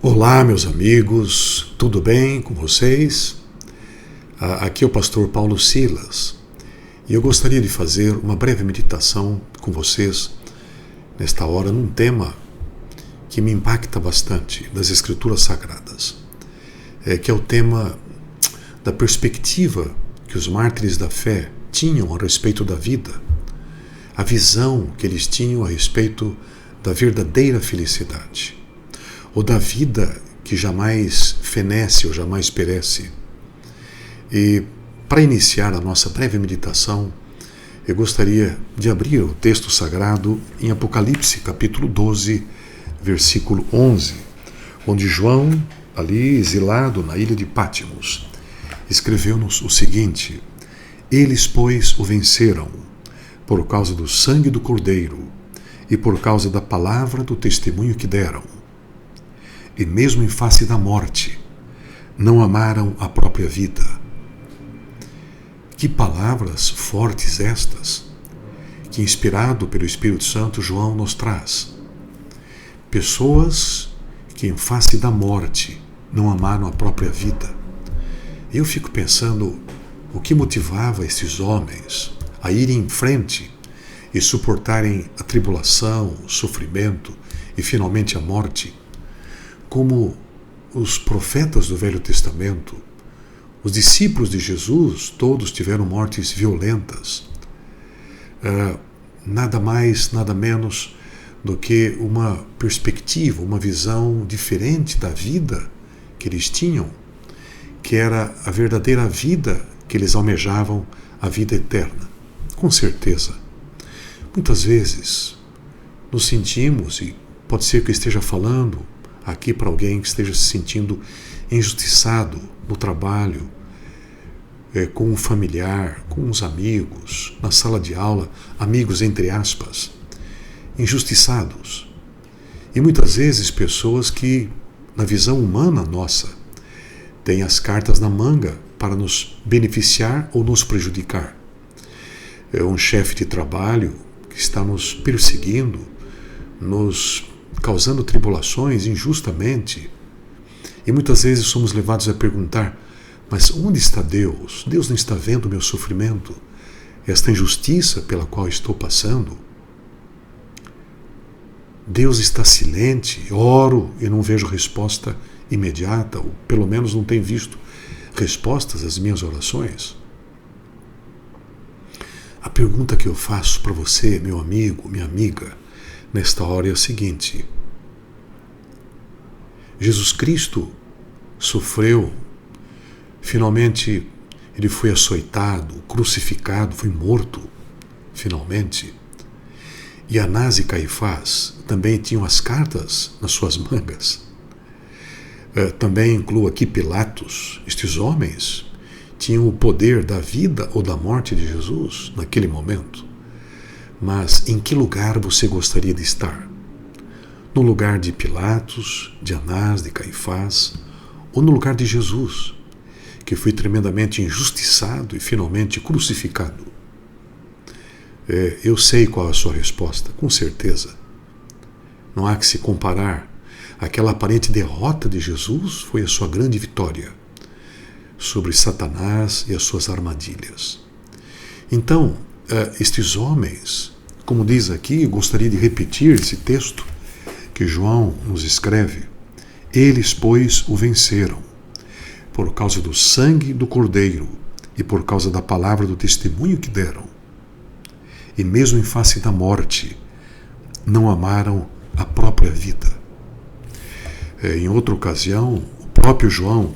Olá, meus amigos, tudo bem com vocês? Aqui é o pastor Paulo Silas e eu gostaria de fazer uma breve meditação com vocês nesta hora num tema que me impacta bastante das Escrituras Sagradas, que é o tema da perspectiva que os mártires da fé tinham a respeito da vida, a visão que eles tinham a respeito da verdadeira felicidade, ou da vida que jamais fenece ou jamais perece. E para iniciar a nossa breve meditação, eu gostaria de abrir o texto sagrado em Apocalipse, capítulo 12, versículo 11, onde João, ali exilado na ilha de Pátimos, escreveu-nos o seguinte: Eles, pois, o venceram, por causa do sangue do Cordeiro e por causa da palavra do testemunho que deram. E mesmo em face da morte, não amaram a própria vida. Que palavras fortes estas, que inspirado pelo Espírito Santo João nos traz. Pessoas que em face da morte não amaram a própria vida. Eu fico pensando o que motivava esses homens a irem em frente e suportarem a tribulação, o sofrimento e finalmente a morte. Como os profetas do Velho Testamento, os discípulos de Jesus, todos tiveram mortes violentas. Nada mais, nada menos do que uma perspectiva, uma visão diferente da vida que eles tinham, que era a verdadeira vida que eles almejavam, a vida eterna. Com certeza, muitas vezes nos sentimos, e pode ser que eu esteja falando aqui para alguém que esteja se sentindo injustiçado no trabalho, com um familiar, com uns amigos, na sala de aula, amigos entre aspas, injustiçados. E muitas vezes pessoas que, na visão humana nossa, têm as cartas na manga para nos beneficiar ou nos prejudicar. É um chefe de trabalho que está nos perseguindo, nos causando tribulações injustamente. E muitas vezes somos levados a perguntar: mas onde está Deus? Deus não está vendo o meu sofrimento, esta injustiça pela qual estou passando? Deus está silente, oro e não vejo resposta imediata, ou pelo menos não tenho visto respostas às minhas orações. A pergunta que eu faço para você, meu amigo, minha amiga, nesta hora é a seguinte: Jesus Cristo sofreu, finalmente ele foi açoitado, crucificado, foi morto, finalmente. E Anás e Caifás também tinham as cartas nas suas mangas. Também incluo aqui Pilatos. Estes homens tinham o poder da vida ou da morte de Jesus naquele momento. Mas em que lugar você gostaria de estar? No lugar de Pilatos, de Anás, de Caifás, ou no lugar de Jesus, que foi tremendamente injustiçado e finalmente crucificado? Eu sei qual é a sua resposta, com certeza. Não há que se comparar. Aquela aparente derrota de Jesus foi a sua grande vitória sobre Satanás e as suas armadilhas. Então, estes homens, como diz aqui, eu gostaria de repetir esse texto que João nos escreve: Eles, pois, o venceram, por causa do sangue do Cordeiro e por causa da palavra do testemunho que deram. E mesmo em face da morte, não amaram a própria vida. Em outra ocasião, o próprio João,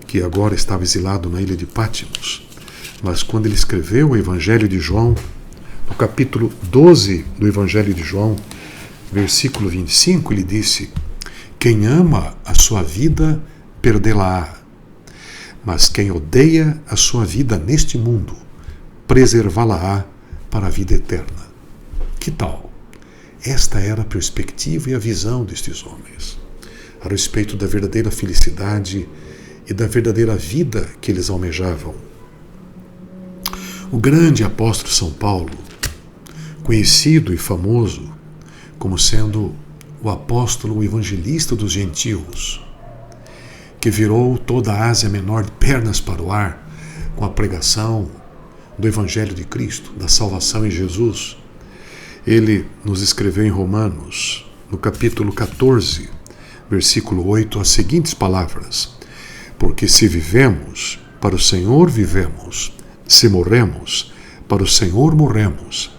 que agora estava exilado na ilha de Pátimos, mas quando ele escreveu o Evangelho de João, no capítulo 12 do Evangelho de João, versículo 25, ele disse: Quem ama a sua vida, perdê-la-á. Mas quem odeia a sua vida neste mundo, preservá-la-á para a vida eterna. Que tal? Esta era a perspectiva e a visão destes homens a respeito da verdadeira felicidade e da verdadeira vida que eles almejavam. O grande apóstolo São Paulo, conhecido e famoso como sendo o apóstolo, o evangelista dos gentios, que virou toda a Ásia Menor de pernas para o ar com a pregação do Evangelho de Cristo, da salvação em Jesus. Ele nos escreveu em Romanos, no capítulo 14, versículo 8, as seguintes palavras: porque se vivemos, para o Senhor vivemos, se morremos, para o Senhor morremos.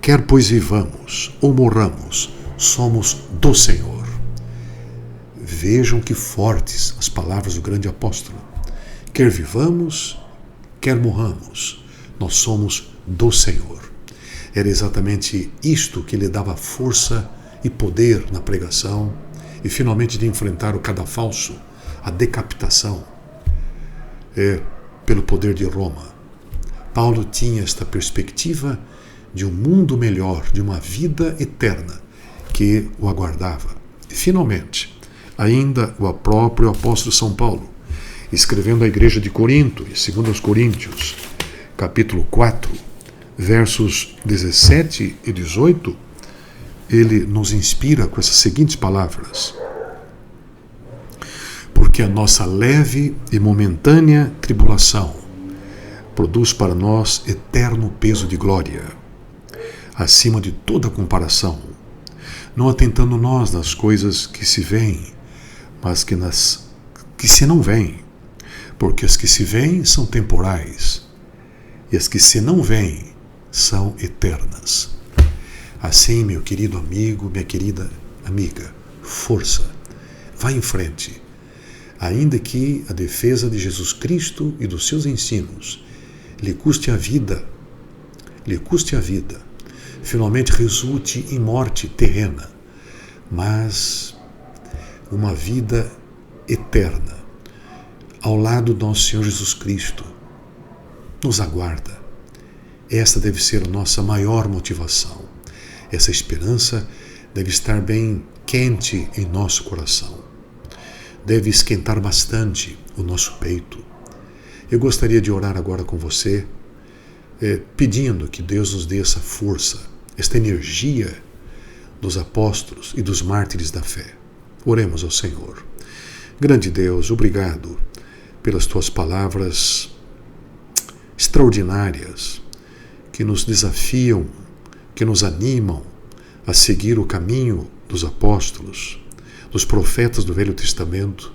Quer pois vivamos ou morramos, somos do Senhor. Vejam que fortes as palavras do grande apóstolo. Quer vivamos, quer morramos, nós somos do Senhor. Era exatamente isto que lhe dava força e poder na pregação e finalmente de enfrentar o cadafalso, a decapitação, pelo poder de Roma. Paulo tinha esta perspectiva de um mundo melhor, de uma vida eterna que o aguardava. E finalmente, ainda o próprio apóstolo São Paulo, escrevendo à igreja de Corinto, em 2 Coríntios, capítulo 4, versos 17 e 18, ele nos inspira com essas seguintes palavras: porque a nossa leve e momentânea tribulação produz para nós eterno peso de glória, acima de toda comparação, não atentando nós nas coisas que se veem, mas nas que se não veem, porque as que se veem são temporais, e as que se não veem são eternas. Assim, meu querido amigo, minha querida amiga, força, vá em frente, ainda que a defesa de Jesus Cristo e dos seus ensinos lhe custe a vida, finalmente resulte em morte terrena, mas uma vida eterna ao lado do nosso Senhor Jesus Cristo nos aguarda. Esta deve ser a nossa maior motivação. Essa esperança deve estar bem quente em nosso coração. Deve esquentar bastante o nosso peito. Eu gostaria de orar agora com você, pedindo que Deus nos dê essa força, esta energia dos apóstolos e dos mártires da fé. Oremos ao Senhor. Grande Deus, obrigado pelas tuas palavras extraordinárias que nos desafiam, que nos animam a seguir o caminho dos apóstolos, dos profetas do Velho Testamento,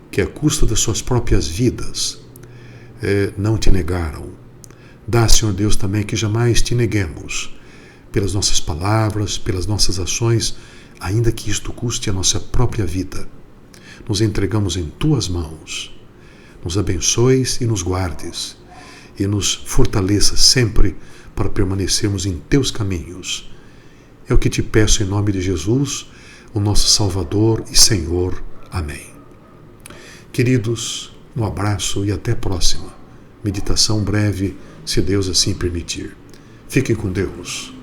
que à custa das suas próprias vidas não te negaram. Dá, Senhor Deus, também que jamais te neguemos pelas nossas palavras, pelas nossas ações, ainda que isto custe a nossa própria vida. Nos entregamos em tuas mãos. Nos abençoes e nos guardes, e nos fortaleça sempre para permanecermos em teus caminhos. É o que te peço em nome de Jesus, o nosso Salvador e Senhor. Amém. Queridos, um abraço e até a próxima. Meditação breve, se Deus assim permitir. Fiquem com Deus.